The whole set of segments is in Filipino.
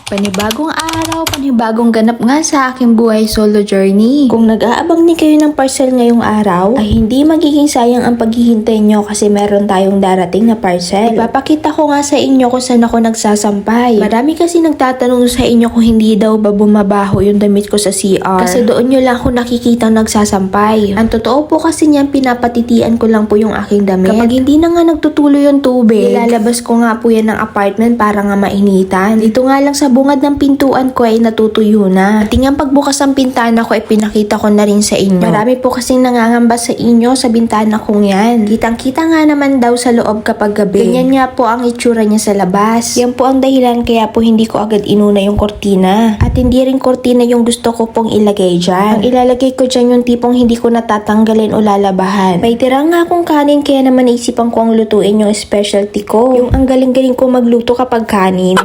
Panibagong araw, panibagong ganap nga sa aking buhay solo journey. Kung nag-aabang ni kayo ng parcel ngayong araw, ay hindi magiging sayang ang paghihintay nyo kasi meron tayong darating na parcel. Ipapakita ko nga sa inyo kung saan ako nagsasampay. Marami kasi nagtatanong sa inyo kung hindi daw ba bumabaho yung damit ko sa CR. Kasi doon nyo lang ako nakikita nagsasampay. Ang totoo po kasi niyan, pinapatitian ko lang po yung aking damit. Kapag hindi na nga nagtutulo yung tubig, ilalabas ko nga po yan ng apartment para nga mainitan. Dito nga lang sa bungad ng pintuan ko ay natutuyo na. At nga pagbukas ng pintana ko ay pinakita ko na rin sa inyo. Marami po kasing nangangamba sa inyo sa bintana kong yan. Kitang-kita nga naman daw sa loob kapag gabi. Ganyan nga po ang itsura niya sa labas. Yan po ang dahilan kaya po hindi ko agad inuna yung kortina. At hindi rin kortina yung gusto ko pong ilagay dyan. Ang ilalagay ko dyan yung tipong hindi ko natatanggalin o lalabahan. May tira nga akong kanin kaya naman naisipan ko ang lutuin yung specialty ko. Yung ang galing-galing ko magluto kapag kanin.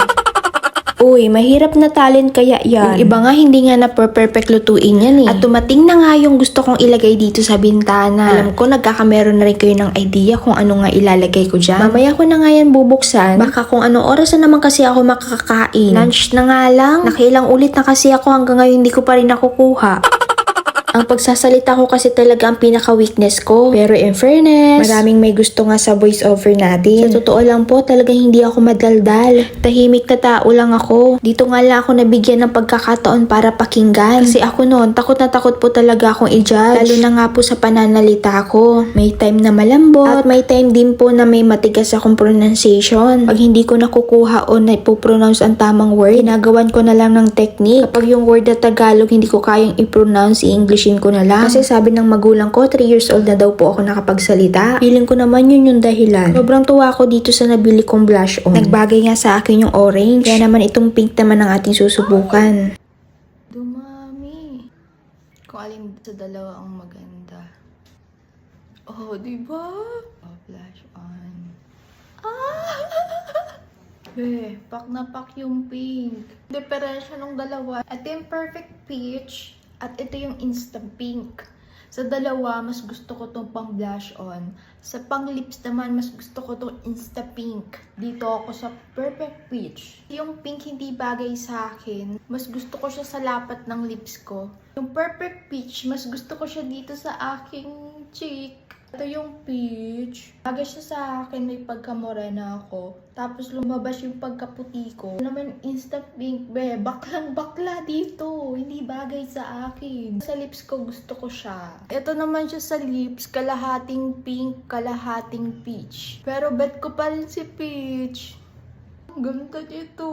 Uy, mahirap na talent kaya yan. Yung iba nga hindi nga na perfect lutuin yan eh. At tumating na nga yung gusto kong ilagay dito sa bintana. Alam ko nagkakameron na rin kayo ng idea kung ano nga ilalagay ko dyan. Mamaya ko na nga yan bubuksan. Baka kung anong oras na naman kasi ako makakakain. Lunch na nga lang. Nakailang ulit na kasi ako hanggang ngayon hindi ko pa rin nakukuha. Ang pagsasalita ko kasi talaga ang pinaka-weakness ko. Pero in fairness, maraming may gusto nga sa voice over natin. Sa totoo lang po, talaga hindi ako madaldal. Tahimik na tao lang ako. Dito nga lang ako nabigyan ng pagkakataon para pakinggan. Kasi ako noon, takot na takot po talaga akong i-judge. Lalo na nga po sa pananalita ko. May time na malambot, at may time din po na may matigas akong pronunciation. Pag hindi ko nakukuha o naipopronounce ang tamang word, ginagawan ko na lang ng technique. Kapag yung word na Tagalog hindi ko kayang i-pronounce, i-English ko na lang. Kasi sabi ng magulang ko, 3 years old na daw po ako nakapagsalita. Feeling ko naman yun yung dahilan. Sobrang tuwa ako dito sa nabili kong blush on. Nagbagay nga sa akin yung orange. Kaya naman itong pink naman ang ating susubukan. Dumami. Kung alin sa dalawa ang maganda. Oh, diba? Oh, blush on. Pak na pak yung pink. Diferensya ng dalawa. Ito yung perfect peach. At ito yung instant pink. Sa dalawa, mas gusto ko tong pang blush on. Sa pang lips naman, mas gusto ko tong insta pink. Dito ako sa perfect peach. Yung pink hindi bagay sa akin. Mas gusto ko siya sa lapat ng lips ko. Yung perfect peach, mas gusto ko siya dito sa aking cheek. Ito yung peach. Bagay siya sa akin, may pagkamorena ako. Tapos lumabas yung pagkaputi ko. Ano naman instant pink, be. Baklang bakla dito. Hindi bagay sa akin. Sa lips ko, gusto ko siya. Ito naman siya sa lips, kalahating pink, kalahating peach. Pero bet ko pa rin si peach. Ang ganda dito.